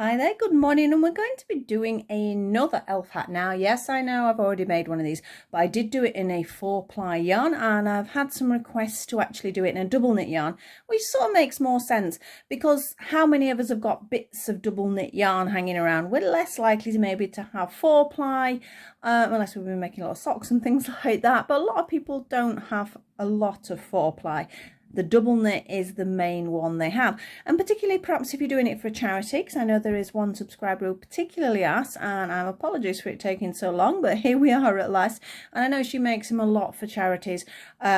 Hi there, good morning, and we're going to be doing another elf hat. Now, yes, I know I've already made one of these, but I did do it in a 4-ply yarn, and I've had some requests to actually do it in a double knit yarn, which sort of makes more sense, because how many of us have got bits of double knit yarn hanging around? We're less likely to maybe to have 4-ply, unless we've been making a lot of socks and things like that, but a lot of people don't have a lot of 4-ply. The double knit is the main one they have, and particularly perhaps if you're doing it for a charity, because I know there is one subscriber who particularly asked, and I'm apologies for it taking so long, but here we are at last. And I know she makes them a lot for charities,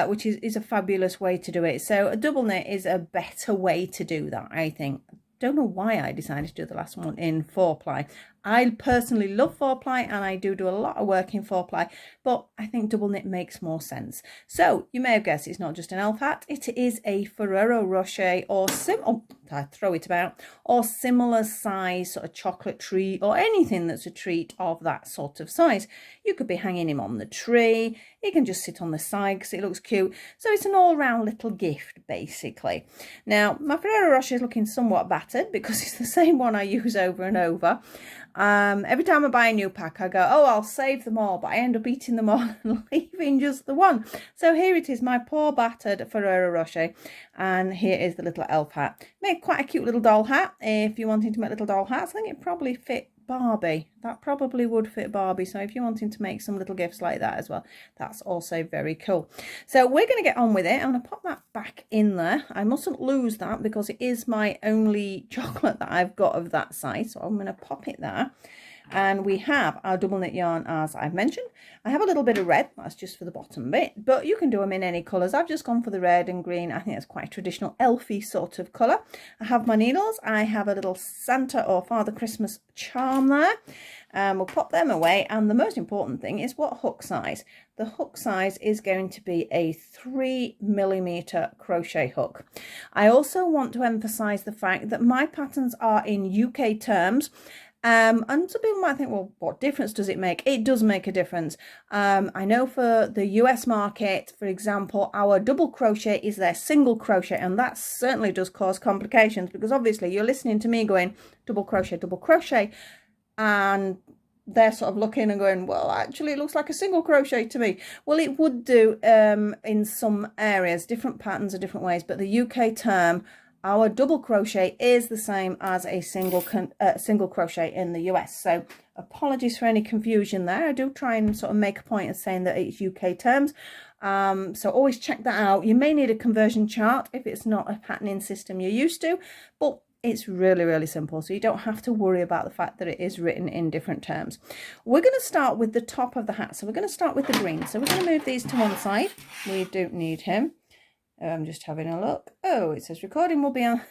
which is a fabulous way to do it. So a double knit is a better way to do that, I think. Don't know why I decided to do the last one in 4-ply. I personally love 4-ply, and I do a lot of work in 4-ply, but I think double knit makes more sense. So you may have guessed it's not just an elf hat, it is a Ferrero Rocher or I throw it about, or similar size sort of chocolate treat, or anything that's a treat of that sort of size. You could be hanging him on the tree, he can just sit on the side because it looks cute. So it's an all-round little gift basically. Now my Ferrero Rocher is looking somewhat battered because it's the same one I use over and over. Every time I buy a new pack I go, oh, I'll save them all, but I end up eating them all and leaving just the one. So here it is, my poor battered Ferrero Rocher, and here is the little elf hat. Make quite a cute little doll hat. If you're wanting to make little doll hats, I think it probably fit Barbie. That probably would fit Barbie. So if you're wanting to make some little gifts like that as well, that's also very cool. So we're going to get on with it. I'm going to pop that back in there. I mustn't lose that because it is my only chocolate that I've got of that size. So I'm going to pop it there. And we have our double knit yarn, as I've mentioned. I have a little bit of red, that's just for the bottom bit, but you can do them in any colours. I've just gone for the red and green. I think that's quite a traditional elfy sort of colour. I have my needles. I have a little Santa or Father Christmas charm there. We'll pop them away, and the most important thing is what hook size. The hook size is going to be a 3mm crochet hook. I also want to emphasise the fact that my patterns are in UK terms. And some people might think, well, what difference does it make? It does make a difference. I know for the US market, for example, our double crochet is their single crochet, and that certainly does cause complications because obviously you're listening to me going double crochet, and they're sort of looking and going, well, actually it looks like a single crochet to me. Well, it would do in some areas, different patterns are different ways, but the UK term, our double crochet is the same as a single crochet in the US. So apologies for any confusion there. I do try and sort of make a point of saying that it's UK terms. So always check that out. You may need a conversion chart if it's not a patterning system you're used to, but it's really, really simple. So you don't have to worry about the fact that it is written in different terms. We're going to start with the top of the hat. So we're going to start with the green. So we're going to move these to one side. We don't need him. I'm just having a look. Oh, it says recording will be on.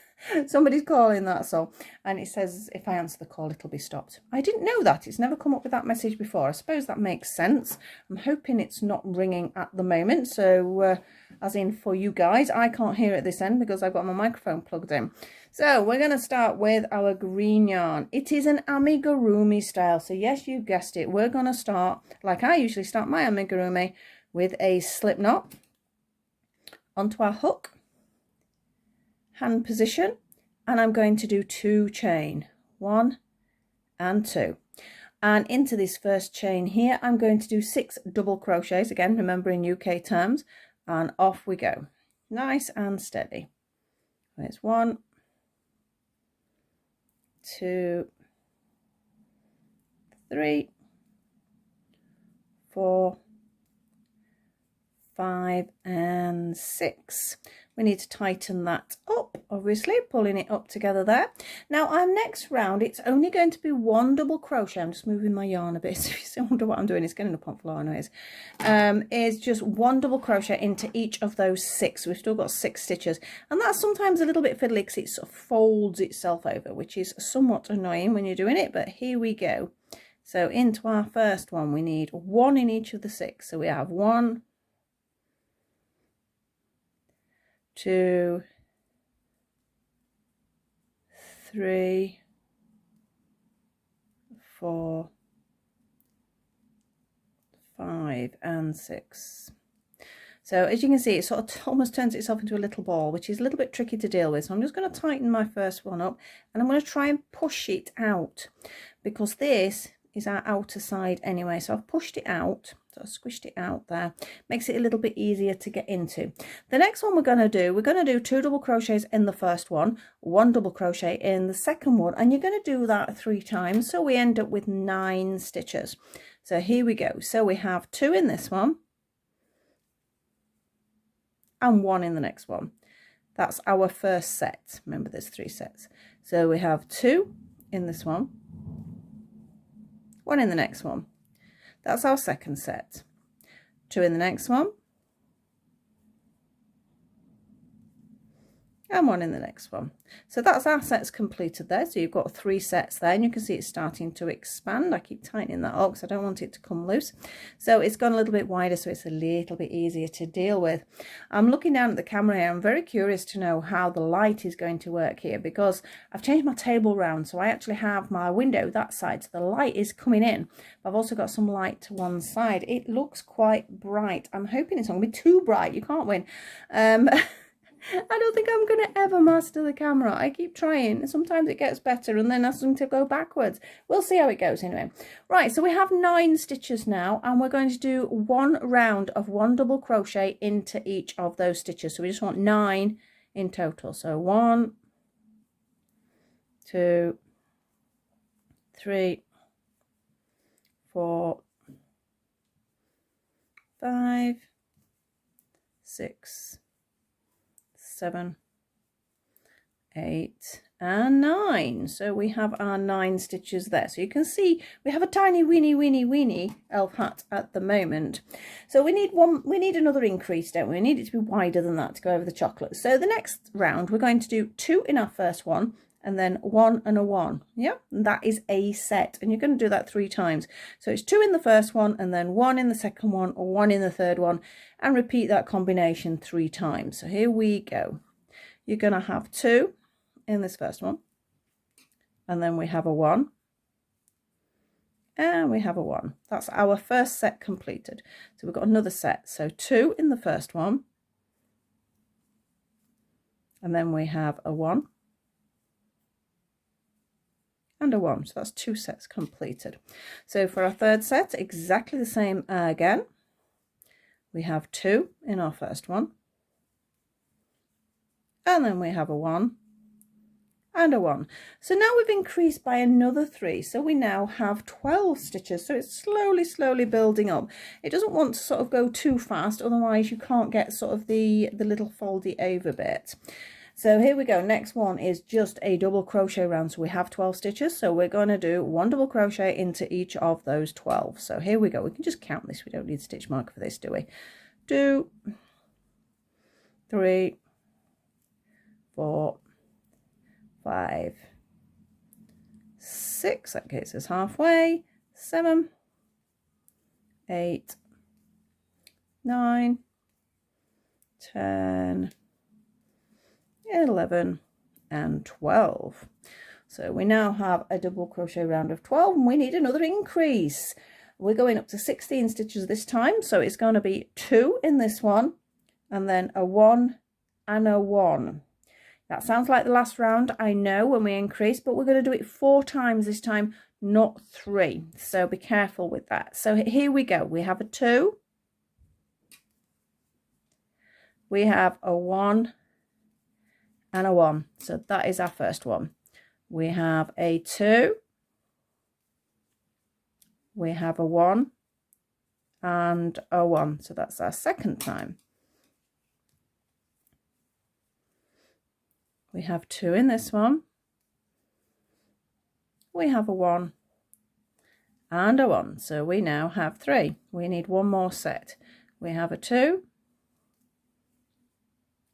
Somebody's calling, that's all. And it says if I answer the call, it'll be stopped. I didn't know that. It's never come up with that message before. I suppose that makes sense. I'm hoping it's not ringing at the moment. So, as in for you guys, I can't hear at this end because I've got my microphone plugged in. So, we're going to start with our green yarn. It is an amigurumi style. So, yes, you guessed it. We're going to start, like I usually start my amigurumi, with a slip knot onto our hook, hand position, and I'm going to do 2 chain, 1 and 2, and into this first chain here I'm going to do 6 double crochets, again remember in UK terms, and off we go, nice and steady. There's 1, 2, 3, 4, 5 and 6. We need to tighten that up, obviously, pulling it up together there. Now our next round, it's only going to be 1 double crochet. I'm just moving my yarn a bit, so if you still wonder what I'm doing, it's getting up on floor anyways. Is just 1 double crochet into each of those 6. We've still got 6 stitches, and that's sometimes a little bit fiddly because it sort of folds itself over, which is somewhat annoying when you're doing it, but here we go. So into our first one, we need 1 in each of the 6. So we have 1, 2, 3, 4, 5 and 6. So as you can see, it sort of almost turns itself into a little ball, which is a little bit tricky to deal with. So I'm just going to tighten my first one up, and I'm going to try and push it out, because this is our outer side anyway. So I've pushed it out, so I've squished it out there, makes it a little bit easier to get into. The next one we're going to do 2 double crochets in the first one, 1 double crochet in the second one, and you're going to do that 3 times, so we end up with 9 stitches. So here we go. So we have 2 in this one and 1 in the next one. That's our first set. Remember, there's 3 sets. So we have 2 in this one, 1 in the next one. That's our second set. 2 in the next one, and 1 in the next one. So that's our sets completed there. So you've got 3 sets there, and you can see it's starting to expand. I keep tightening that up because I don't want it to come loose. So it's gone a little bit wider, so it's a little bit easier to deal with. I'm looking down at the camera here. I'm very curious to know how the light is going to work here, because I've changed my table round, so I actually have my window that side, so the light is coming in. I've also got some light to one side. It looks quite bright. I'm hoping it's not going to be too bright. You can't win. I don't think I'm going to ever master the camera. I keep trying. Sometimes it gets better and then I seem to go backwards. We'll see how it goes anyway. Right, so we have 9 stitches now, and we're going to do 1 round of 1 double crochet into each of those stitches. So we just want 9 in total. So 1, 2, 3, 4, 5, 6, 7, 8 and 9. So we have our 9 stitches there. So you can see we have a tiny weeny elf hat at the moment. So we need another increase, don't we? We need it to be wider than that to go over the chocolate. So the next round we're going to do 2 in our first one, and then 1 and a 1. Yeah, and that is a set, and you're going to do that 3 times. So it's 2 in the first one, and then 1 in the second one, or 1 in the third one, and repeat that combination 3 times. So here we go. You're going to have 2 in this first one, and then we have a 1, and we have a 1. That's our first set completed. So we've got another set. So 2 in the first one, and then we have a 1 and a 1. So that's 2 sets completed. So for our third set, exactly the same again. We have 2 in our first one, and then we have a 1 and a 1. So now we've increased by another 3, so we now have 12 stitches. So it's slowly building up. It doesn't want to sort of go too fast, otherwise you can't get sort of the little foldy over bit. So here we go. Next one is just a double crochet round. So we have 12 stitches. So we're going to do 1 double crochet into each of those 12. So here we go. We can just count this. We don't need a stitch marker for this, do we? 2, 3, 4, 5, 6. That gets us halfway. 7, 8, 9, 10, 11 and 12. So we now have a double crochet round of 12, and we need another increase. We're going up to 16 stitches this time, so it's going to be 2 in this one, and then a 1 and a 1. That sounds like the last round, I know, when we increase, but we're going to do it 4 times this time, not 3. So be careful with that. So here we go. We have a 2, we have a 1 and a 1. So that is our first one. We have a 2, we have a 1 and a 1. So that's our second time. We have 2 in this one, we have a 1 and a 1. So we now have 3. We need 1 more set. We have a 2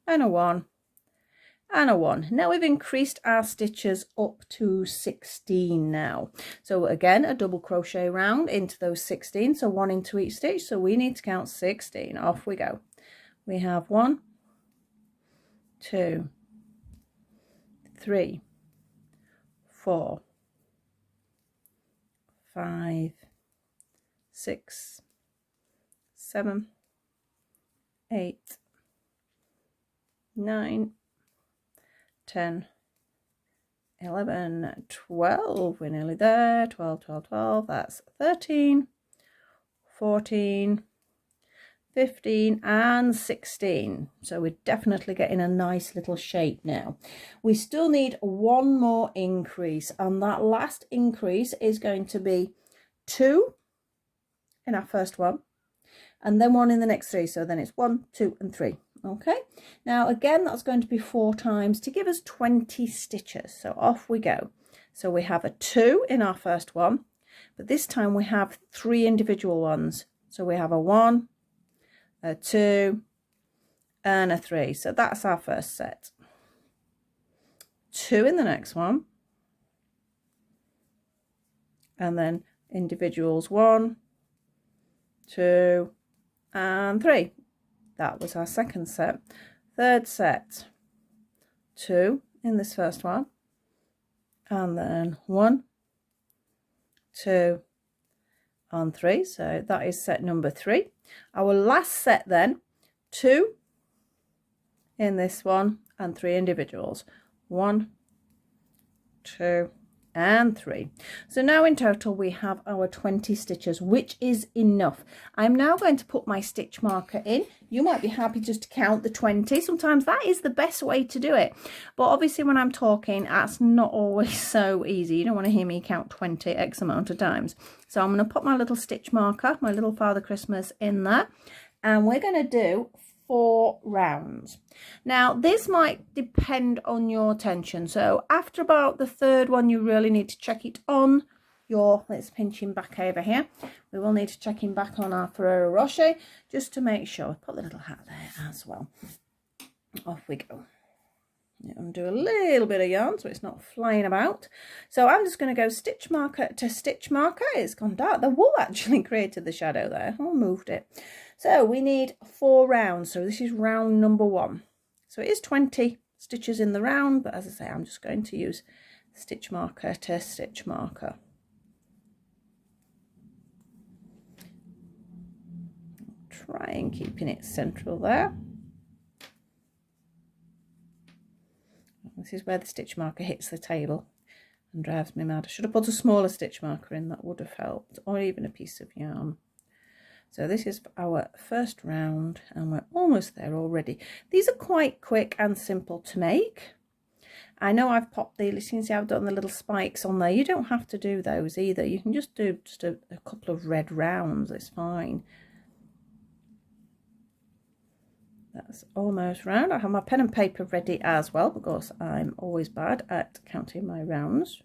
and a 1 and a 1. Now we've increased our stitches up to 16 now. So again, a double crochet round into those 16, so 1 into each stitch. So we need to count 16. Off we go. We have 1, 2, 3, 4, 5, 6, 7, 8, 9, 10, 11, 12, we're nearly there, 12, 12, 12, that's 13, 14, 15 and 16. So we're definitely getting a nice little shape now. We still need one more increase, and that last increase is going to be 2 in our first one and then 1 in the next 3. So then it's 1, 2 and 3. Okay, now again that's going to be 4 times to give us 20 stitches. So off we go. So we have a 2 in our first one, but this time we have 3 individual ones. So we have a 1, a 2 and a 3. So that's our first set. 2 in the next one, and then individuals 1, 2 and 3. That was our second set. Third set, 2 in this first one, and then 1, 2 and 3. So that is set number 3. Our last set then, 2 in this one and 3 individuals, 1, 2 and 3. So now in total we have our 20 stitches, which is enough. I'm now going to put my stitch marker in. You might be happy just to count the 20. Sometimes that is the best way to do it, but obviously when I'm talking, that's not always so easy. You don't want to hear me count 20 X amount of times. So I'm going to put my little stitch marker, my little Father Christmas, in there, and we're going to do 4 rounds. Now this might depend on your tension, so after about the third one you really need to check it on your, let's pinch him back over here, we will need to check him back on our Ferrero Rocher just to make sure. Put the little hat there as well. Off we go. Undo a little bit of yarn so it's not flying about. So I'm just going to go stitch marker to stitch marker. It's gone dark. The wool actually created the shadow there. I moved it. So we need 4 rounds. So this is round number 1. So it is 20 stitches in the round, but as I say, I'm just going to use stitch marker to stitch marker. Try and keeping it central there. This is where the stitch marker hits the table and drives me mad. I should have put a smaller stitch marker in, that would have helped, or even a piece of yarn. So this is our first round and we're almost there already. These are quite quick and simple to make. I know I've popped the, you can see I've done the little spikes on there. You don't have to do those either. You can just do a couple of red rounds, it's fine. That's almost round. I have my pen and paper ready as well because I'm always bad at counting my rounds.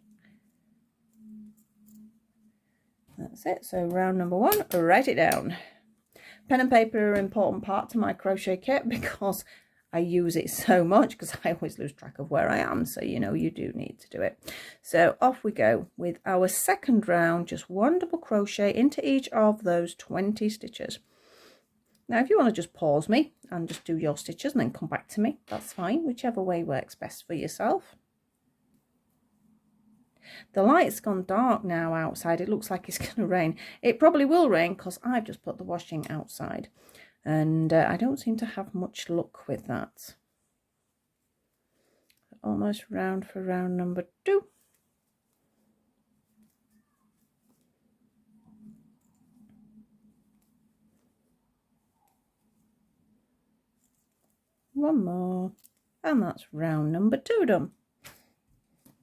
That's it. So round number 1, write it down. Pen and paper are an important part to my crochet kit because I use it so much, because I always lose track of where I am. So, you know, you do need to do it. So off we go with our second round, just 1 double crochet into each of those 20 stitches. Now, if you want to just pause me and just do your stitches and then come back to me, that's fine, whichever way works best for yourself. The light's gone dark now outside. It looks like it's going to rain. It probably will rain because I've just put the washing outside. And I don't seem to have much luck with that. Almost round for round number 2. One more, and that's round number 2 done.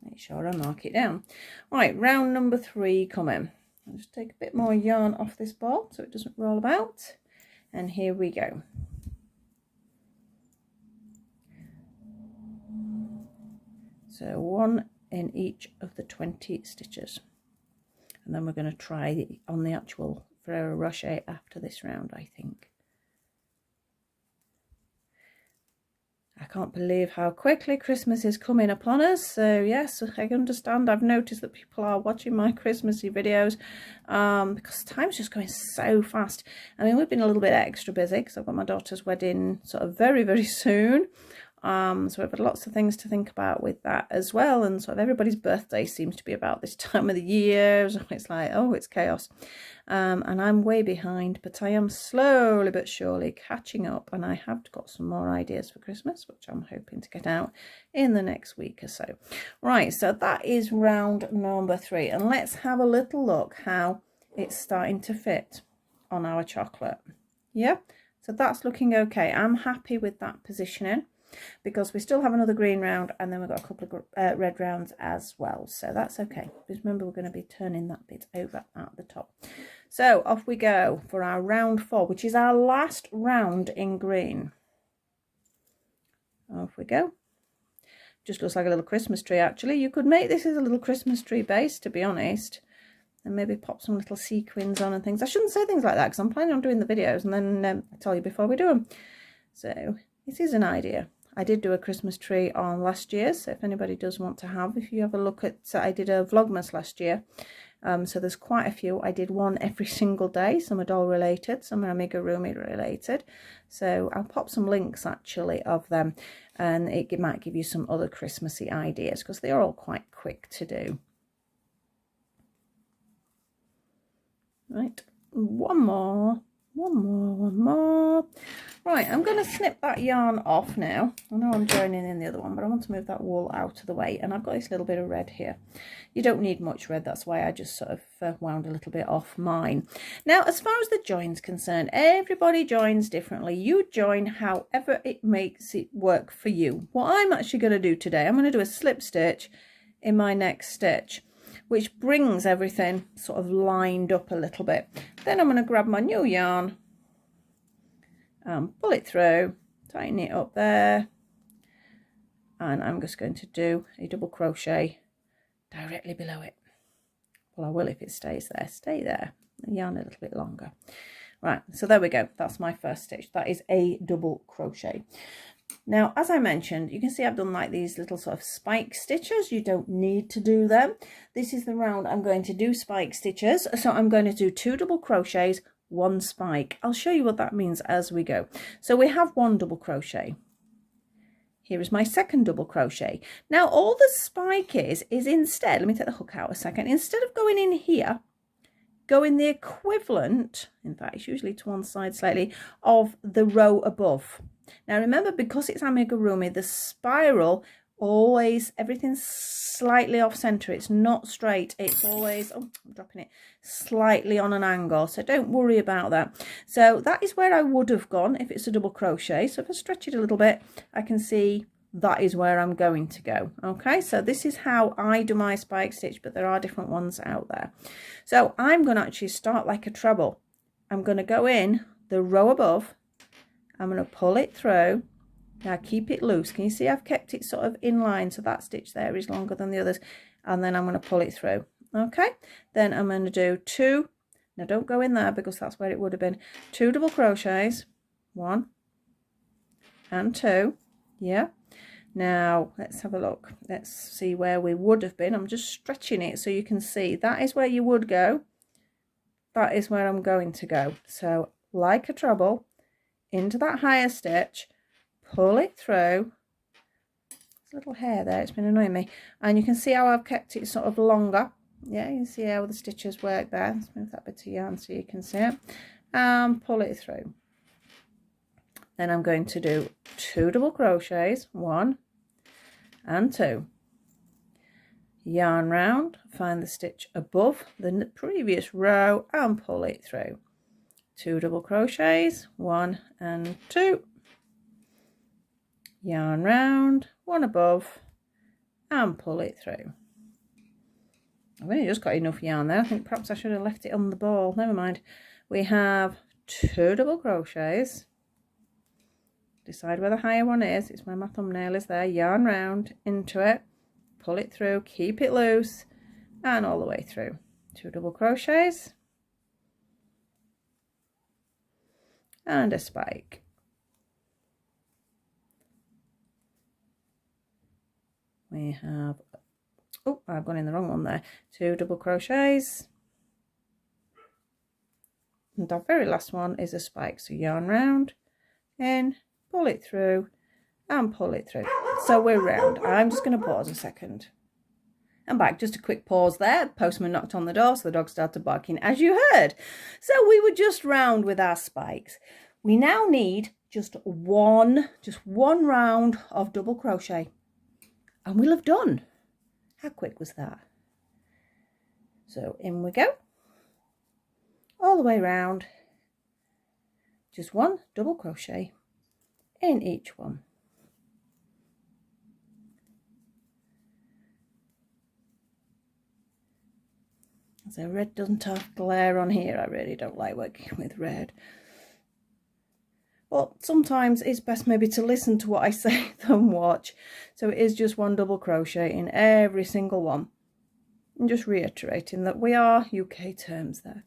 Make sure I mark it down. Right, round number 3 coming. I'll just take a bit more yarn off this ball so it doesn't roll about. And here we go. So 1 in each of the 20 stitches. And then we're going to try on the actual Ferrero Rocher after this round, I think. I can't believe how quickly Christmas is coming upon us. So yes, I understand. I've noticed that people are watching my Christmassy videos because time's just going so fast. I mean, we've been a little bit extra busy because I've got my daughter's wedding sort of very, very soon. So we've had lots of things to think about with that as well, and sort of everybody's birthday seems to be about this time of the year, so it's like, oh, it's chaos. And I'm way behind, but I am slowly but surely catching up, and I have got some more ideas for Christmas, which I'm hoping to get out in the next week or so. Right, so that is round number 3, and let's have a little look how it's starting to fit on our chocolate. Yeah, so that's looking okay. I'm happy with that positioning, because we still have another green round, and then we've got a couple of red rounds as well, so that's okay. Just remember, we're going to be turning that bit over at the top. So off we go for our round 4, which is our last round in green. Off we go. Just looks like a little Christmas tree, actually. You could make this as a little Christmas tree base, to be honest, and maybe pop some little sequins on and things. I shouldn't say things like that, because I'm planning on doing the videos, and then I tell you before we do them. So it is an idea. I did do a Christmas tree on last year, so if anybody does want to have, if you have a look at, I did a Vlogmas last year, so there's quite a few. I did one every single day. Some are doll related, some are amigurumi related, so I'll pop some links actually of them, and it might give you some other Christmassy ideas, because they're all quite quick to do. Right, one more. Right, I'm going to snip that yarn off now. I know I'm joining in the other one, but I want to move that wool out of the way, and I've got this little bit of red here. You don't need much red, that's why I just sort of wound a little bit off mine. Now, as far as the join's concerned, everybody joins differently. You join however it makes it work for you. What I'm actually going to do today, I'm going to do a slip stitch in my next stitch, which brings everything sort of lined up a little bit. Then I'm going to grab my new yarn, pull it through, tighten it up there, and I'm just going to do a double crochet directly below it. Well, I will if it stays there. Stay there. The yarn a little bit longer. Right, so there we go. That's my first stitch. That is a double crochet. Now, as I mentioned, you can see I've done like these little sort of spike stitches. You don't need to do them. This is the round I'm going to do spike stitches. So I'm going to do 2 double crochets, 1 spike. I'll show you what that means as we go. So we have 1 double crochet. Here is my second double crochet. Now, all the spike is instead, let me take the hook out a second. Instead of going in here, go in the equivalent, in fact, it's usually to one side slightly, of the row above. Now remember, because it's amigurumi, the spiral always, everything's slightly off center. It's not straight. It's always, oh, I'm dropping it, slightly on an angle. So don't worry about that. So that is where I would have gone if it's a double crochet. So if I stretch it a little bit, I can see that is where I'm going to go. Okay, so this is how I do my spike stitch, but there are different ones out there. So I'm going to actually start like a treble. I'm going to go in the row above. I'm going to pull it through. Now keep it loose. Can you see I've kept it sort of in line, so that stitch there is longer than the others, and then I'm going to pull it through. Okay, then I'm going to do 2. Now don't go in there, because that's where it would have been. 2 double crochets, 1 and 2. Yeah, now let's have a look. Let's see where we would have been. I'm just stretching it so you can see that is where you would go. That is where I'm going to go. So like a treble, into that higher stitch, pull it through. There's a little hair there, it's been annoying me, and you can see how I've kept it sort of longer. Yeah, you can see how the stitches work there. Let's move that bit of yarn so you can see it, and pull it through. Then I'm going to do 2 double crochets, 1 and 2, yarn round, find the stitch above the previous row and pull it through. 2 double crochets, 1 and 2, yarn round, 1 above and pull it through. I've only just got enough yarn there. I think perhaps I should have left it on the ball. Never mind. We have 2 double crochets. Decide where the higher one is. It's where my thumbnail is there. Yarn round into it, pull it through, keep it loose, and all the way through. 2 double crochets and a spike. We have, oh, I've gone in the wrong one there. 2 double crochets, and our very last one is a spike. So yarn round, in, pull it through, and pull it through. So we're round. I'm just going to pause a second. And back, just a quick pause there. The postman knocked on the door, so the dog started barking, as you heard. So we were just round with our spikes. We now need just one round of double crochet, and we'll have done. How quick was that? So in we go, all the way round. Just one double crochet in each one. So red doesn't have glare on here. I really don't like working with red. But sometimes it's best maybe to listen to what I say than watch. So it is just one double crochet in every single one. And just reiterating that we are UK terms there.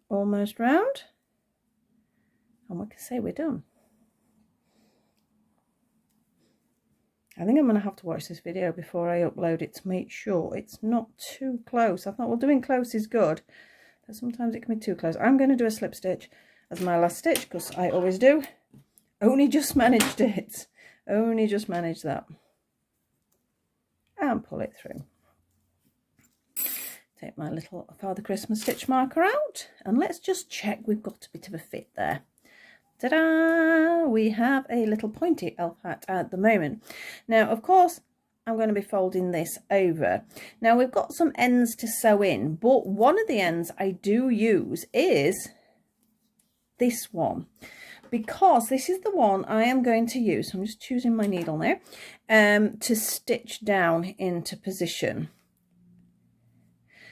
Almost round. And we can say we're done. I think I'm going to have to watch this video before I upload it to make sure it's not too close. I thought, well, doing close is good, but sometimes it can be too close. I'm going to do a slip stitch as my last stitch, because I always do. Only just managed it. Only just managed that. And pull it through. Take my little Father Christmas stitch marker out, and let's just check we've got a bit of a fit there. Ta-da! We have a little pointy elf hat at the moment. Now, of course, I'm going to be folding this over. Now, we've got some ends to sew in, but one of the ends I do use is this one, because this is the one I am going to use. I'm just choosing my needle now, to stitch down into position.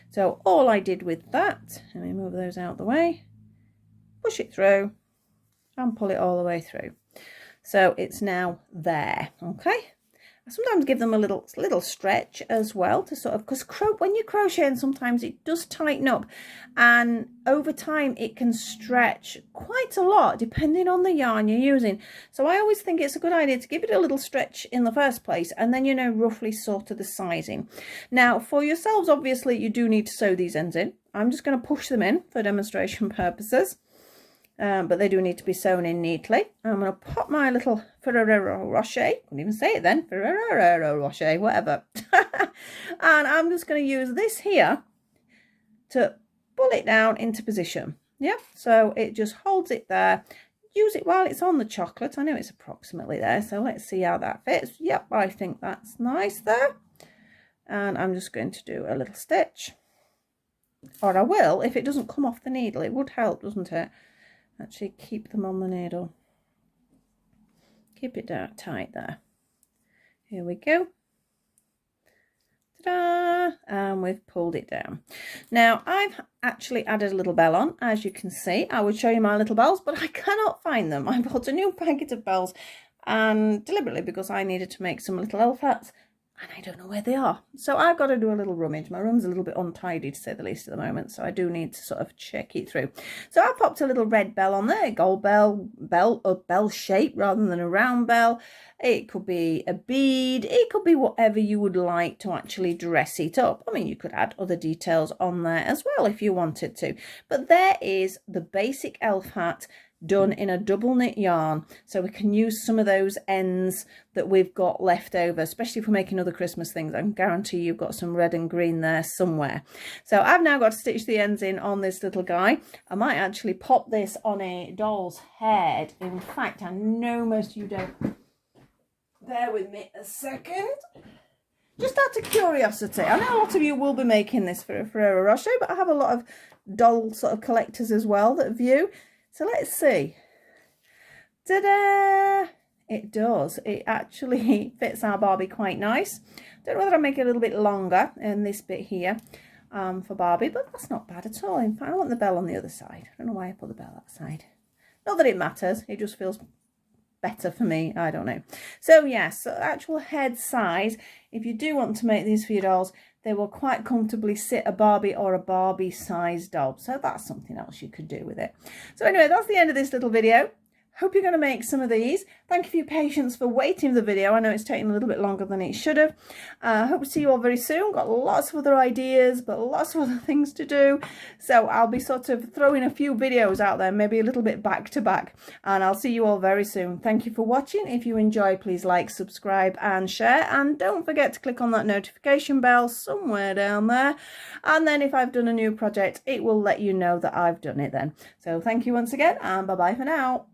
So all I did with that, let me move those out of the way, push it through, and pull it all the way through. So it's now there. Okay, I sometimes give them a little stretch as well, to sort of, because when you're crocheting sometimes it does tighten up, and over time it can stretch quite a lot depending on the yarn you're using. So I always think it's a good idea to give it a little stretch in the first place, and then you know roughly sort of the sizing. Now for yourselves, obviously you do need to sew these ends in. I'm just going to push them in for demonstration purposes. But they do need to be sewn in neatly. I'm going to pop my little Ferrero Rocher, couldn't even say it then, Ferrero Rocher, whatever. And I'm just going to use this here to pull it down into position. Yeah, so it just holds it there. Use it while it's on the chocolate. I know it's approximately there, so let's see how that fits. Yep, I think that's nice there. And I'm just going to do a little stitch. Or I will, if it doesn't come off the needle. It would help, doesn't it? Actually keep them on the needle. Keep it down tight there. Here we go. Ta-da! And we've pulled it down. Now I've actually added a little bell on, as you can see. I would show you my little bells, but I cannot find them. I bought a new packet of bells, and deliberately, because I needed to make some little elf hats, and I don't know where they are. So I've got to do a little rummage. My room's a little bit untidy, to say the least, at the moment, so I do need to sort of check it through. So I popped a little red bell on there, a gold bell, a bell shape rather than a round bell. It could be a bead. It could be whatever you would like to actually dress it up. I mean, you could add other details on there as well if you wanted to. But there is the basic elf hat done in a double knit yarn, so we can use some of those ends that we've got left over, especially if we're making other Christmas things. I can guarantee you've got some red and green there somewhere. So I've now got to stitch the ends in on this little guy. I might actually pop this on a doll's head. In fact, I know most of you don't. Bear with me a second. Just out of curiosity, I know a lot of you will be making this for a Ferrero Rocher, but I have a lot of doll sort of collectors as well that view. So let's see. Ta-da! It does. It actually fits our Barbie quite nice. Don't know whether I'll make it a little bit longer in this bit here for Barbie, but that's not bad at all. In fact, I want the bell on the other side. I don't know why I put the bell that side. Not that it matters. It just feels better for me. I don't know. So yes, so actual head size, if you do want to make these for your dolls, they will quite comfortably sit a Barbie or a Barbie sized doll. So that's something else you could do with it. So anyway, that's the end of this little video. Hope you're going to make some of these. Thank you for your patience for waiting for the video. I know it's taking a little bit longer than it should have. Hope to see you all very soon. Got lots of other ideas, but lots of other things to do. So I'll be sort of throwing a few videos out there, maybe a little bit back to back. And I'll see you all very soon. Thank you for watching. If you enjoy, please like, subscribe and share. And don't forget to click on that notification bell somewhere down there. And then if I've done a new project, it will let you know that I've done it then. So thank you once again, and bye-bye for now.